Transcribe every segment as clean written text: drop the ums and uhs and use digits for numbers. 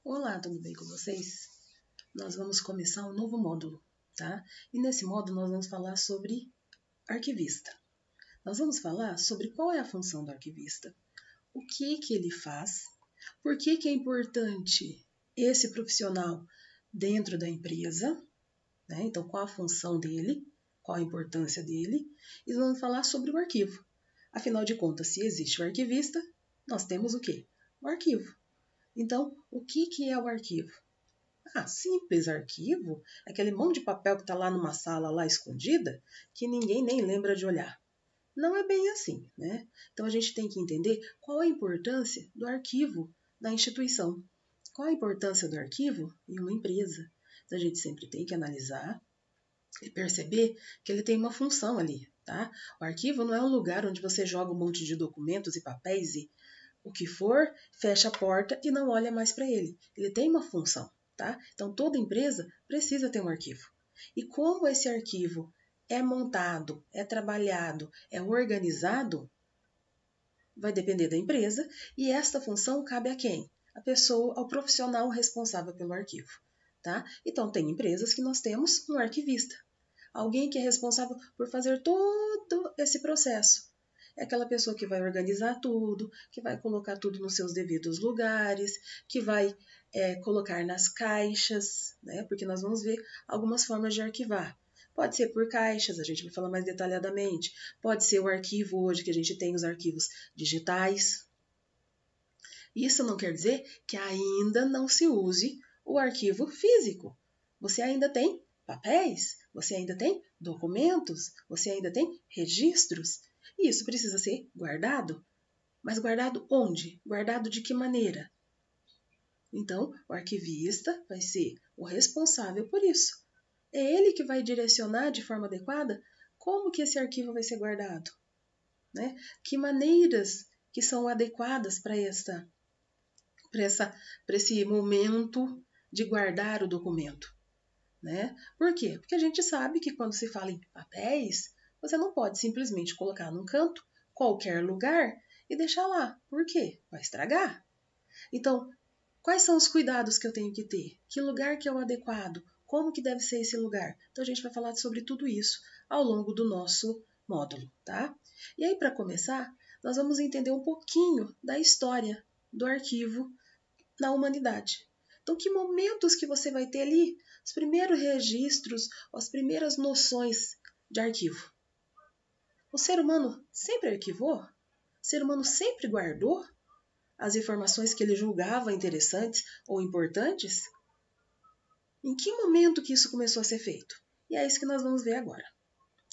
Olá, tudo bem com vocês? Nós vamos começar um novo módulo, tá? E nesse módulo nós vamos falar sobre arquivista. Nós vamos falar sobre qual é a função do arquivista, o que ele faz, por que é importante esse profissional dentro da empresa, né? Então, qual a função dele, qual a importância dele, e vamos falar sobre o arquivo. Afinal de contas, se existe o arquivista, nós temos o quê? O arquivo. Então, o que é o arquivo? Simples arquivo, aquele monte de papel que está lá numa sala lá escondida, que ninguém nem lembra de olhar. Não é bem assim, né? Então a gente tem que entender qual a importância do arquivo na instituição. Qual a importância do arquivo em uma empresa? Então a gente sempre tem que analisar e perceber que ele tem uma função ali, tá? O arquivo não é um lugar onde você joga um monte de documentos e papéis e o que for, fecha a porta e não olha mais para ele. Ele tem uma função, tá? Então, toda empresa precisa ter um arquivo. E como esse arquivo é montado, é trabalhado, é organizado, vai depender da empresa e esta função cabe a quem? A pessoa, ao profissional responsável pelo arquivo, tá? Então, tem empresas que nós temos um arquivista, alguém que é responsável por fazer todo esse processo. É aquela pessoa que vai organizar tudo, que vai colocar tudo nos seus devidos lugares, que vai colocar nas caixas, né? Porque nós vamos ver algumas formas de arquivar. Pode ser por caixas, a gente vai falar mais detalhadamente. Pode ser o arquivo hoje, que a gente tem os arquivos digitais. Isso não quer dizer que ainda não se use o arquivo físico. Você ainda tem papéis, você ainda tem documentos, você ainda tem registros. E isso precisa ser guardado. Mas guardado onde? Guardado de que maneira? Então, o arquivista vai ser o responsável por isso. É ele que vai direcionar de forma adequada como que esse arquivo vai ser guardado, né? Que maneiras que são adequadas para esse momento de guardar o documento, né? Por quê? Porque a gente sabe que quando se fala em papéis, você não pode simplesmente colocar num canto, qualquer lugar, e deixar lá. Por quê? Vai estragar. Então, quais são os cuidados que eu tenho que ter? Que lugar que é o adequado? Como que deve ser esse lugar? Então, a gente vai falar sobre tudo isso ao longo do nosso módulo, tá? E aí, para começar, nós vamos entender um pouquinho da história do arquivo na humanidade. Então, que momentos que você vai ter ali? Os primeiros registros, as primeiras noções de arquivo. O ser humano sempre arquivou? O ser humano sempre guardou as informações que ele julgava interessantes ou importantes? Em que momento que isso começou a ser feito? E é isso que nós vamos ver agora,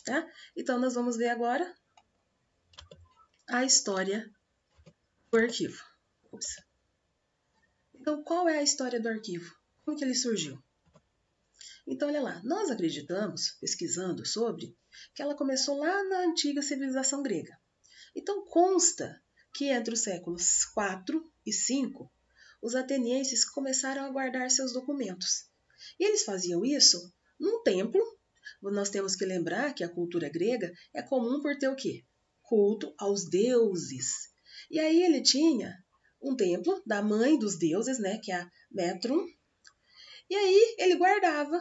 tá? Então, nós vamos ver agora a história do arquivo. Então, qual é a história do arquivo? Como que ele surgiu? Então, olha lá, nós acreditamos, pesquisando sobre, que ela começou lá na antiga civilização grega. Então, consta que entre os séculos 4 e 5, os atenienses começaram a guardar seus documentos. E eles faziam isso num templo. Nós temos que lembrar que a cultura grega é comum por ter o quê? Culto aos deuses. E aí ele tinha um templo da mãe dos deuses, né, que é a Metrum, e aí ele guardava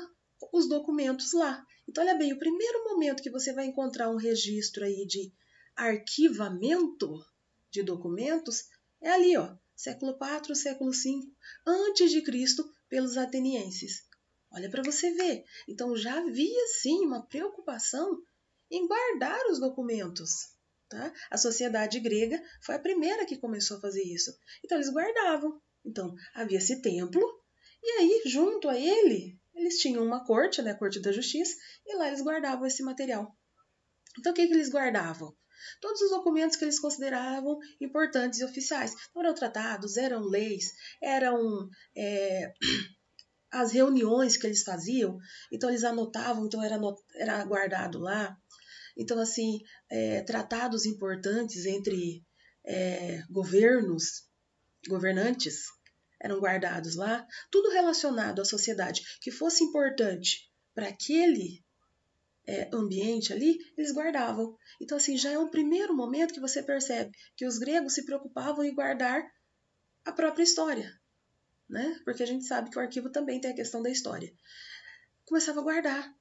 os documentos lá. Então, olha bem, o primeiro momento que você vai encontrar um registro aí de arquivamento de documentos é ali, ó, século IV, século V, antes de Cristo, pelos atenienses. Olha para você ver. Então, já havia, sim, uma preocupação em guardar os documentos. Tá? A sociedade grega foi a primeira que começou a fazer isso. Então, eles guardavam. Então, havia esse templo, e aí, junto a ele, eles tinham uma corte, né, a corte da justiça, e lá eles guardavam esse material. Então, o que eles guardavam? Todos os documentos que eles consideravam importantes e oficiais. Então, eram tratados, eram leis, eram as reuniões que eles faziam. Então, eles anotavam, então era guardado lá. Então, assim, tratados importantes entre governantes, eram guardados lá, tudo relacionado à sociedade que fosse importante para aquele ambiente ali, eles guardavam. Então, assim, já é um primeiro momento que você percebe que os gregos se preocupavam em guardar a própria história, né? Porque a gente sabe que o arquivo também tem a questão da história. Começava a guardar.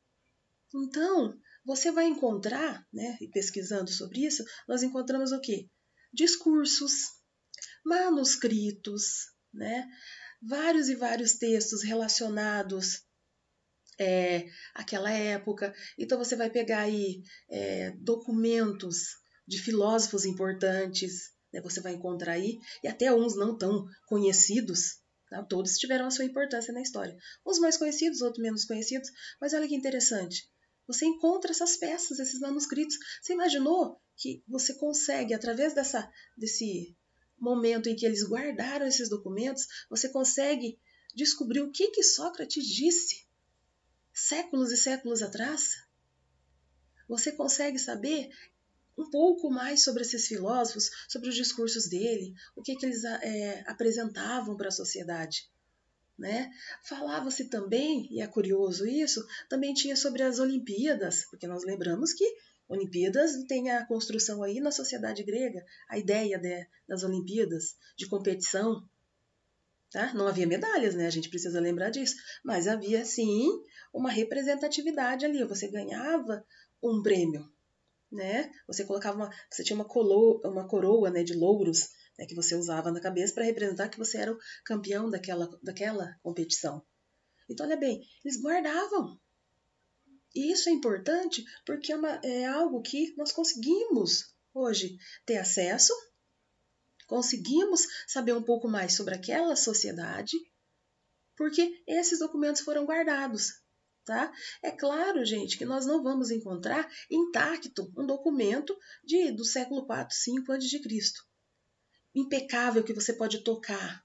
Então, você vai encontrar, né, e pesquisando sobre isso, nós encontramos o quê? Discursos, manuscritos, né? Vários e vários textos relacionados àquela época. Então você vai pegar aí documentos de filósofos importantes, né? Você vai encontrar aí, e até uns não tão conhecidos, tá? Todos tiveram a sua importância na história. Uns mais conhecidos, outros menos conhecidos, mas olha que interessante. Você encontra essas peças, esses manuscritos. Você imaginou que você consegue, através desse momento em que eles guardaram esses documentos, você consegue descobrir o que Sócrates disse séculos e séculos atrás? Você consegue saber um pouco mais sobre esses filósofos, sobre os discursos dele, o que eles apresentavam para a sociedade. Né? Falava-se também, e é curioso isso, também tinha sobre as Olimpíadas, porque nós lembramos que Olimpíadas tem a construção aí na sociedade grega, a ideia das Olimpíadas, de competição. Tá? Não havia medalhas, né? A gente precisa lembrar disso, mas havia sim uma representatividade ali, você ganhava um prêmio. Né? Você você tinha uma coroa, né, de louros, né, que você usava na cabeça para representar que você era o campeão daquela competição. Então, olha bem, eles guardavam. E isso é importante porque é algo que nós conseguimos hoje ter acesso, conseguimos saber um pouco mais sobre aquela sociedade, porque esses documentos foram guardados. Tá? É claro, gente, que nós não vamos encontrar intacto um documento do século IV, V a.C. Impecável, que você pode tocar.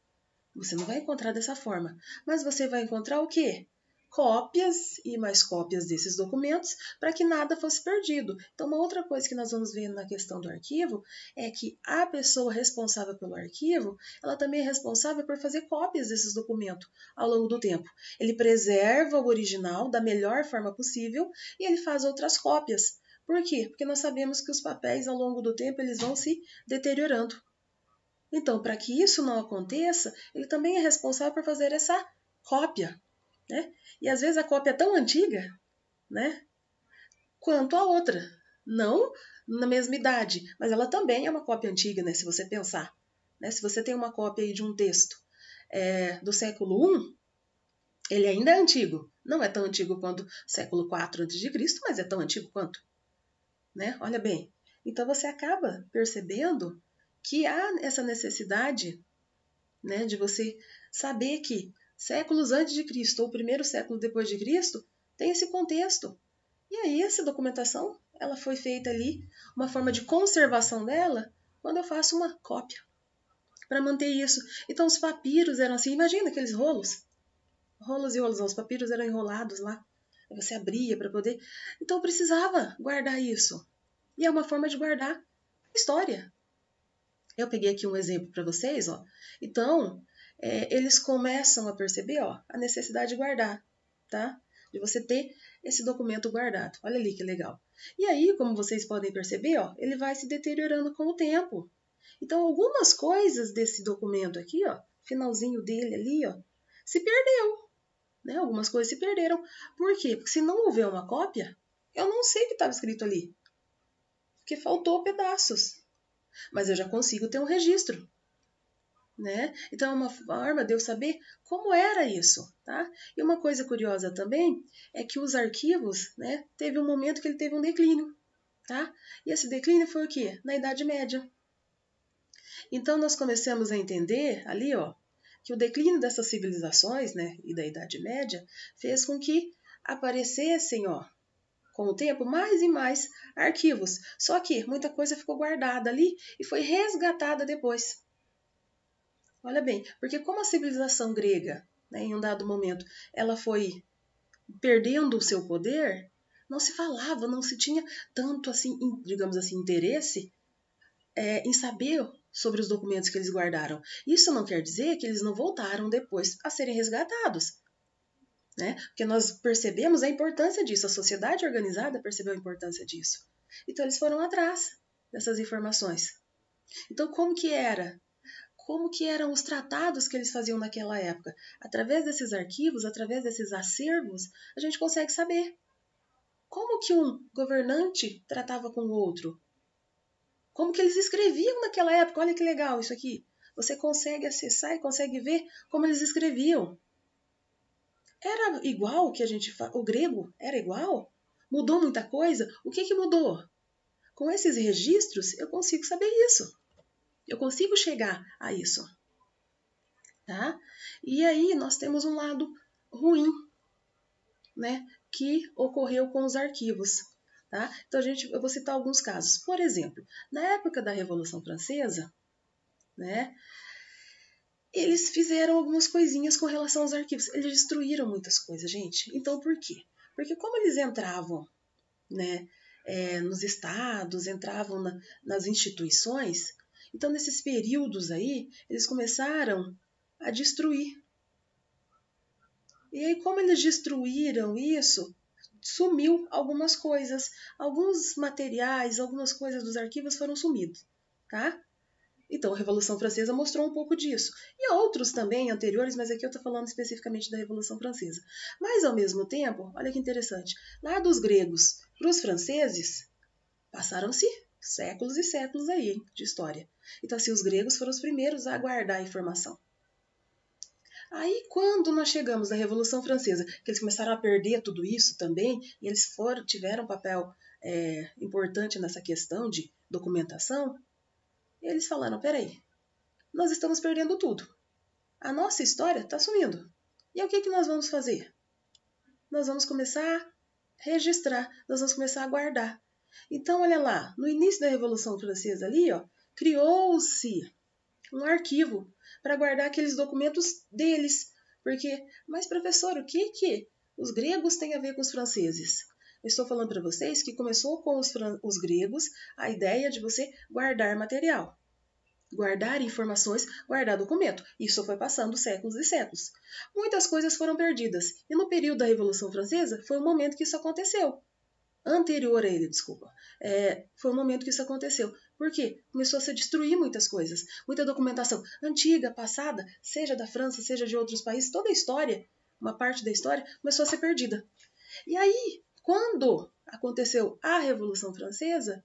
Você não vai encontrar dessa forma. Mas você vai encontrar o quê? Cópias e mais cópias desses documentos para que nada fosse perdido. Então, uma outra coisa que nós vamos ver na questão do arquivo é que a pessoa responsável pelo arquivo, ela também é responsável por fazer cópias desses documentos ao longo do tempo. Ele preserva o original da melhor forma possível e ele faz outras cópias. Por quê? Porque nós sabemos que os papéis ao longo do tempo eles vão se deteriorando. Então, para que isso não aconteça, ele também é responsável por fazer essa cópia. Né? E às vezes a cópia é tão antiga, né, quanto a outra. Não na mesma idade, mas ela também é uma cópia antiga, né, se você pensar. Né? Se você tem uma cópia aí de um texto do século I, ele ainda é antigo. Não é tão antigo quanto o século IV a.C., mas é tão antigo quanto. Né? Olha bem. Então você acaba percebendo que há essa necessidade, né, de você saber que séculos antes de Cristo ou primeiro século depois de Cristo tem esse contexto. E aí essa documentação ela foi feita ali, uma forma de conservação dela, quando eu faço uma cópia para manter isso. Então os papiros eram assim, imagina aqueles rolos e rolos, os papiros eram enrolados lá, aí você abria para poder. Então eu precisava guardar isso. E é uma forma de guardar a história. Eu peguei aqui um exemplo para vocês, ó. Então, eles começam a perceber, ó, a necessidade de guardar, tá? De você ter esse documento guardado. Olha ali que legal. E aí, como vocês podem perceber, ó, ele vai se deteriorando com o tempo. Então, algumas coisas desse documento aqui, ó, finalzinho dele ali, ó, se perdeu, né? Algumas coisas se perderam. Por quê? Porque se não houver uma cópia, eu não sei o que estava escrito ali. Porque faltou pedaços. Mas eu já consigo ter um registro. Né? Então é uma forma de eu saber como era isso, tá? E uma coisa curiosa também é que os arquivos, né, teve um momento que ele teve um declínio, tá? E esse declínio foi o quê? Na Idade Média. Então nós começamos a entender ali, ó, que o declínio dessas civilizações, né, e da Idade Média fez com que aparecessem, ó, com o tempo, mais e mais arquivos. Só que muita coisa ficou guardada ali e foi resgatada depois. Olha bem, porque como a civilização grega, né, em um dado momento, ela foi perdendo o seu poder, não se falava, não se tinha tanto, assim, digamos assim, interesse em saber sobre os documentos que eles guardaram. Isso não quer dizer que eles não voltaram depois a serem resgatados. Né? Porque nós percebemos a importância disso, a sociedade organizada percebeu a importância disso. Então eles foram atrás dessas informações. Então como que era? como que eram os tratados que eles faziam naquela época. Através desses arquivos, através desses acervos, a gente consegue saber como que um governante tratava com o outro. Como que eles escreviam naquela época. Olha que legal isso aqui. Você consegue acessar e consegue ver como eles escreviam. Era igual que o grego? Era igual? Mudou muita coisa? O que mudou? Com esses registros, eu consigo saber isso. Eu consigo chegar a isso. Tá? E aí nós temos um lado ruim, né, que ocorreu com os arquivos. Tá? Então eu vou citar alguns casos. Por exemplo, na época da Revolução Francesa, né, eles fizeram algumas coisinhas com relação aos arquivos. Eles destruíram muitas coisas, gente. Então por quê? Porque como eles entravam, né, nos estados, entravam nas instituições, então nesses períodos aí, eles começaram a destruir. E aí, como eles destruíram isso, sumiu algumas coisas, alguns materiais, algumas coisas dos arquivos foram sumidos, tá? Então, a Revolução Francesa mostrou um pouco disso. E outros também anteriores, mas aqui eu estou falando especificamente da Revolução Francesa. Mas, ao mesmo tempo, olha que interessante, lá dos gregos para os franceses, passaram-se séculos e séculos aí, hein, de história. Então, assim, os gregos foram os primeiros a guardar a informação. Aí, quando nós chegamos na Revolução Francesa, que eles começaram a perder tudo isso também, e eles tiveram um papel importante nessa questão de documentação, eles falaram, peraí, nós estamos perdendo tudo. A nossa história está sumindo. E aí, o que nós vamos fazer? Nós vamos começar a registrar, nós vamos começar a guardar. Então, olha lá, no início da Revolução Francesa ali, ó, criou-se um arquivo para guardar aqueles documentos deles. Mas professor, o que os gregos têm a ver com os franceses? Eu estou falando para vocês que começou com os gregos a ideia de você guardar material, guardar informações, guardar documento. Isso foi passando séculos e séculos. Muitas coisas foram perdidas. E no período da Revolução Francesa foi o momento que isso aconteceu. Anterior a ele, desculpa. Foi o momento que isso aconteceu. Por quê? Começou a se destruir muitas coisas. Muita documentação antiga, passada, seja da França, seja de outros países. Toda a história, uma parte da história, começou a ser perdida. E aí, quando aconteceu a Revolução Francesa,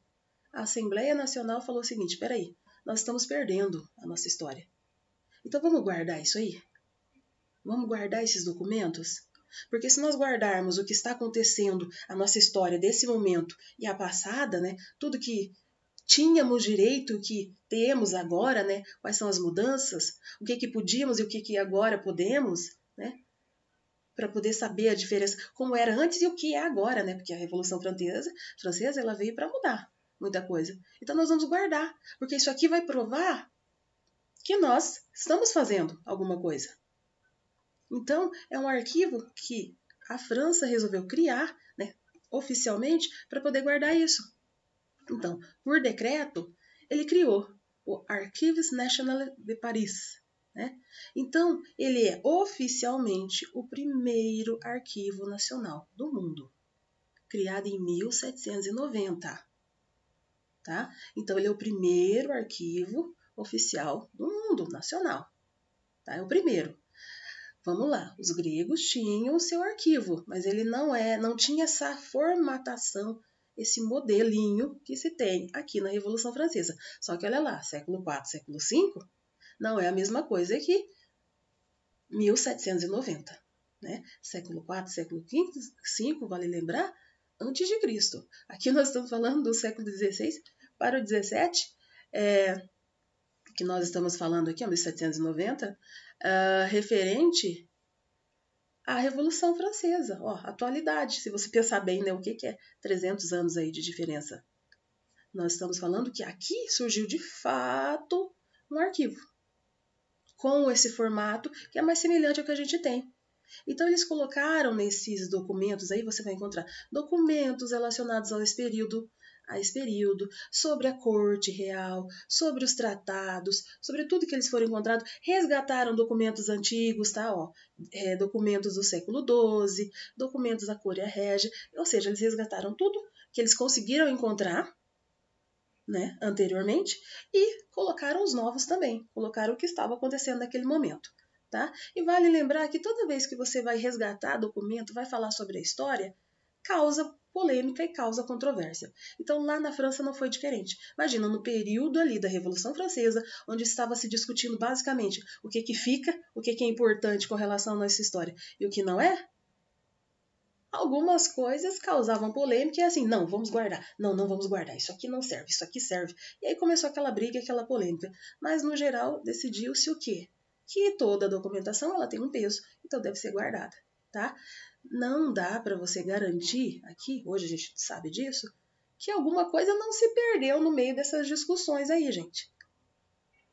a Assembleia Nacional falou o seguinte, peraí, nós estamos perdendo a nossa história. Então vamos guardar isso aí? Vamos guardar esses documentos? Porque se nós guardarmos o que está acontecendo, a nossa história desse momento e a passada, né, tudo que tínhamos direito, o que temos agora, né, quais são as mudanças, o que podíamos e o que agora podemos, né, para poder saber a diferença, como era antes e o que é agora, né, porque a Revolução Francesa ela veio para mudar muita coisa. Então nós vamos guardar, porque isso aqui vai provar que nós estamos fazendo alguma coisa. Então, é um arquivo que a França resolveu criar, né, oficialmente, para poder guardar isso. Então, por decreto, ele criou o Archives Nationaux de Paris. Né? Então, ele é oficialmente o primeiro arquivo nacional do mundo, criado em 1790. Tá? Então, ele é o primeiro arquivo oficial do mundo, nacional. Tá? É o primeiro. Vamos lá, os gregos tinham o seu arquivo, mas ele não tinha essa formatação, esse modelinho que se tem aqui na Revolução Francesa. Só que olha lá, século IV, século V, não é a mesma coisa que 1790. Né? Século IV, século V, vale lembrar, antes de Cristo. Aqui nós estamos falando do século XVI para o XVII, que nós estamos falando aqui, 1790, referente à Revolução Francesa, atualidade, se você pensar bem, né, o que é 300 anos aí de diferença. Nós estamos falando que aqui surgiu de fato um arquivo, com esse formato que é mais semelhante ao que a gente tem. Então eles colocaram nesses documentos, aí você vai encontrar documentos relacionados a esse período, sobre a corte real, sobre os tratados, sobre tudo que eles foram encontrados, resgataram documentos antigos, tá? Documentos do século XII, documentos da Cúria Régia, ou seja, eles resgataram tudo que eles conseguiram encontrar né, anteriormente, e colocaram os novos também, colocaram o que estava acontecendo naquele momento. Tá? E vale lembrar que toda vez que você vai resgatar documento, vai falar sobre a história, causa polêmica e causa controvérsia. Então lá na França não foi diferente. Imagina, no período ali da Revolução Francesa, onde estava se discutindo basicamente o que fica, o que é importante com relação à nossa história e o que não é, algumas coisas causavam polêmica e assim, não, vamos guardar. Não, não vamos guardar. Isso aqui não serve, isso aqui serve. E aí começou aquela briga, aquela polêmica. Mas no geral decidiu-se o quê? Que toda a documentação ela tem um peso, então deve ser guardada, tá? Não dá para você garantir aqui, hoje a gente sabe disso, que alguma coisa não se perdeu no meio dessas discussões aí, gente.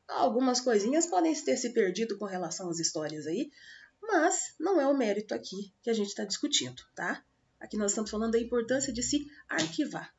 Algumas coisinhas podem ter se perdido com relação às histórias aí, mas não é o mérito aqui que a gente está discutindo, tá? Aqui nós estamos falando da importância de se arquivar.